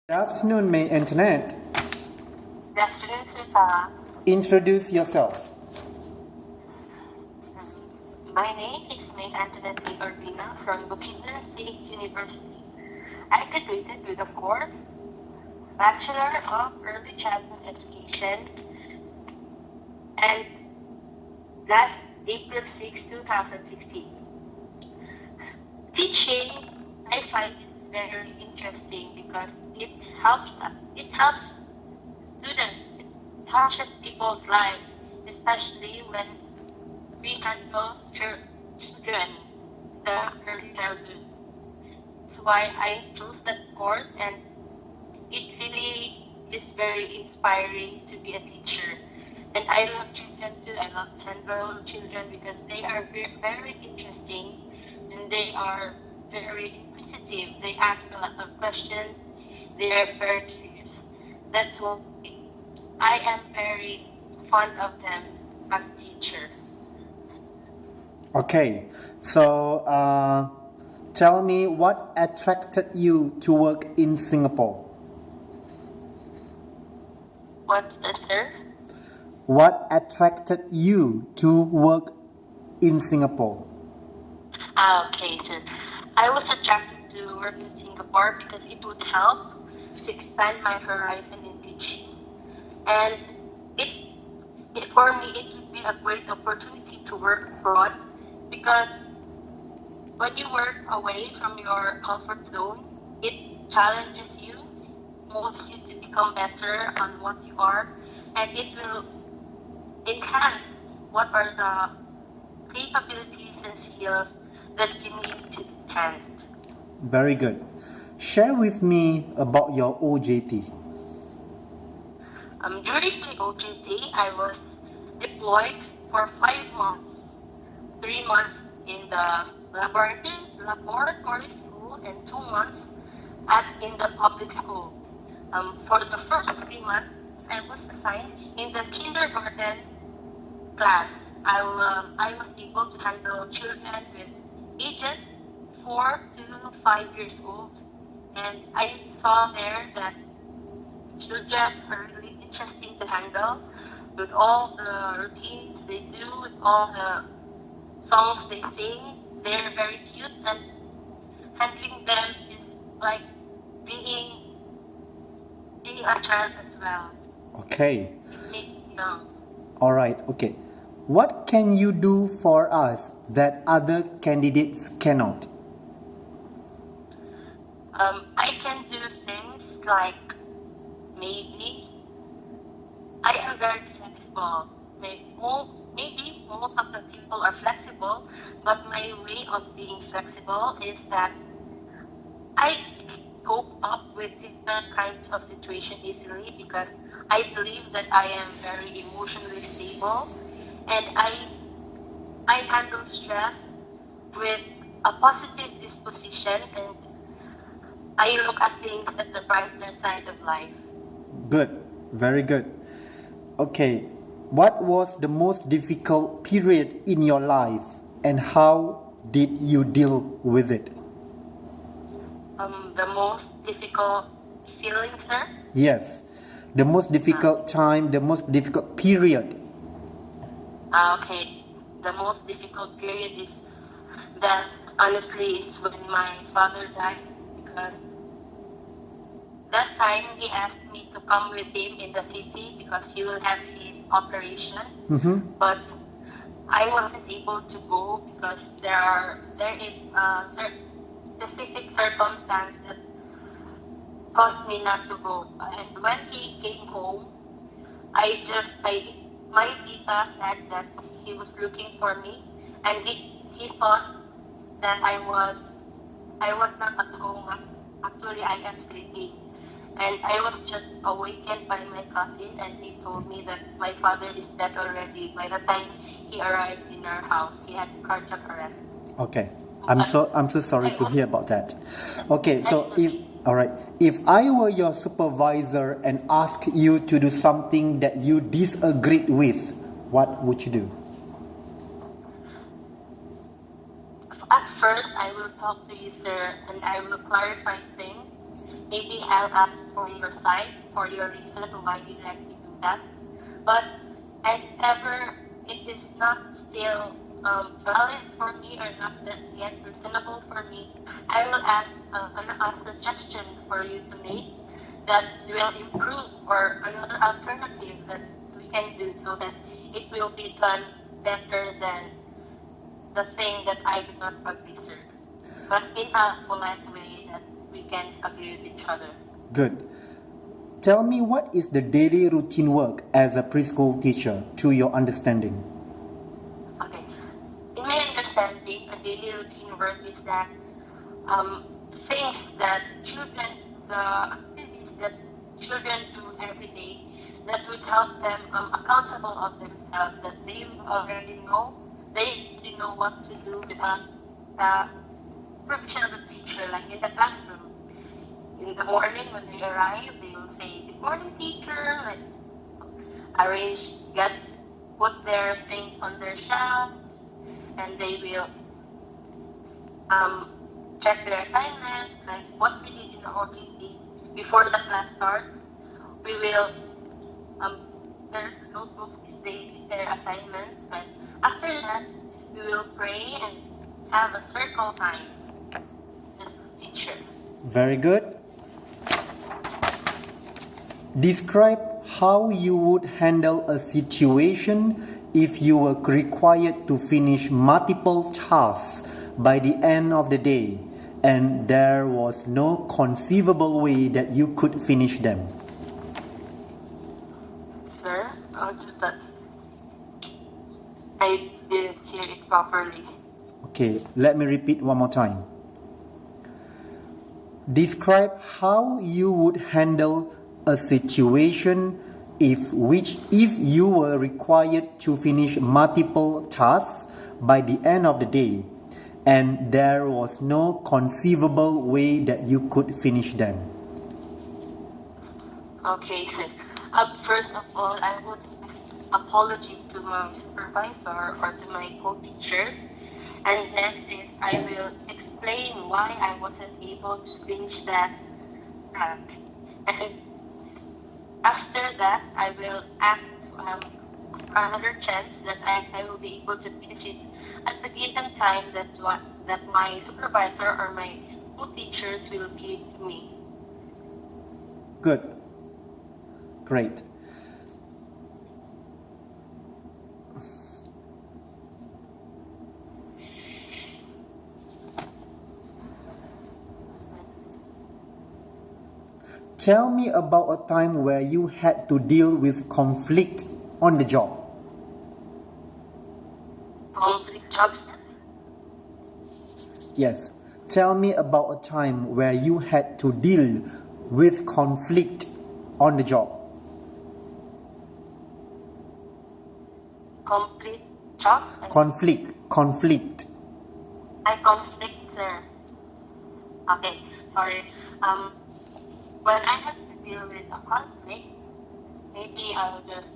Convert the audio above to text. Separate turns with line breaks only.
Good afternoon, Mae Antoinette.
Good afternoon, Susa.
Introduce yourself.
My name is Mae Antoinette from Bukidnon State University. I graduated with a course Bachelor of Early Childhood Education and last April 6, 2016. Teaching, I find it very interesting because it helps students, it touches people's lives, especially when we handle children, the early childhood. That's why I chose that course, and it really is very inspiring to be a teacher. And I love children too. I love to handle children because they are very interesting and they are very inquisitive. They ask a lot of questions. They are very curious. That's why I am very fond of them as a teacher.
Okay, so tell me what attracted you to work in Singapore?
What's that, sir?
What attracted you to work in Singapore?
Okay, so I was attracted to work in Singapore because it would help to expand my horizon in teaching. And for me, it would be a great opportunity to work abroad because when you work away from your comfort zone, it challenges you, molds you to become better on what you are, and it will enhance what are the capabilities and skills that you need to enhance.
Very good. Share with me about your OJT.
During my OJT, I was deployed for 5 months, 3 months in the laboratory school and 2 months in the public school. For the first 3 months, I was assigned in the kindergarten class. I was able to handle children with ages 4 to 5 years old, and I saw there that children are really interesting to handle with all the routines they do, with all the songs they sing. They're very cute, and handling them is like being a child as well.
Okay.
It makes me young.
All right. Okay. What can you do for us that other candidates cannot?
I can do things like maybe I am very flexible. Maybe most of the people are flexible, but my way of being flexible is that I cope up with different kinds of situations easily because I believe that I am very emotionally stable, and I handle stress with a positive disposition, and I look at things at the brighter side of life.
Good. Very good. Okay. What was the most difficult period in your life and how did you deal with it?
The most difficult feeling, sir?
Yes. The most difficult time, the most difficult period.
Okay. The most difficult period is that honestly is when my father died because that time he asked me to come with him in the city because he will have his operation.
Mm-hmm.
But I wasn't able to go because there is specific circumstance that caused me not to go. And when he came home, my tita said that he was looking for me, and he thought that I was not at home. Actually, I am sleeping, and I was just awakened by my cousin, and he told me that my father is dead already. By the time he arrived in our house, he had cardiac arrest.
Okay. I'm so sorry to hear about that. Okay, so if I were your supervisor and asked you to do something that you disagreed with, what would you do?
At first, I will talk to you, sir, and I will clarify things maybe I'll ask for your side, for your reason why you like to do that. But if ever it is not still valid for me or not yet reasonable for me, I will ask a suggestion for you to make that will improve or another alternative that we can do so that it will be done better than the thing that I do not agree with. But in a polite way that we can agree with each other.
Good. Tell me, what is the daily routine work as a preschool teacher to your understanding?
Okay. In my understanding, a daily routine work is that things that children, the activities that children do every day that would help them accountable of themselves, that they already know, they know what to do without the permission of the teacher, like in the classroom. In the morning when they arrive, they will say, "Good morning, teacher," like put their things on their shelf, and they will check their assignments, like what we did in the whole day before the class starts. We will there's notebooks they did their assignments, and after that we will pray and have a circle time with the teacher.
Very good. Describe how you would handle a situation if you were required to finish multiple tasks by the end of the day and there was no conceivable way that you could finish them.
Sir, I didn't hear it properly.
Okay, let me repeat one more time. Describe how you would handle a situation if you were required to finish multiple tasks by the end of the day and there was no conceivable way that you could finish them.
Okay, sir. First of all, I would apologize to my supervisor or to my co-teacher, and next is I will explain why I wasn't able to finish that task. And after that, I will ask another chance that I will be able to finish it at the given time that my supervisor or my co-teachers will give me.
Good. Great. Tell me about a time where you had to deal with conflict on the job.
Conflict jobs?
Yes. Tell me about a time where you had to deal with conflict on the job.
Complete job?
Conflict.
I conflict, sir. Okay, sorry. When I have to deal with a conflict, maybe I'll just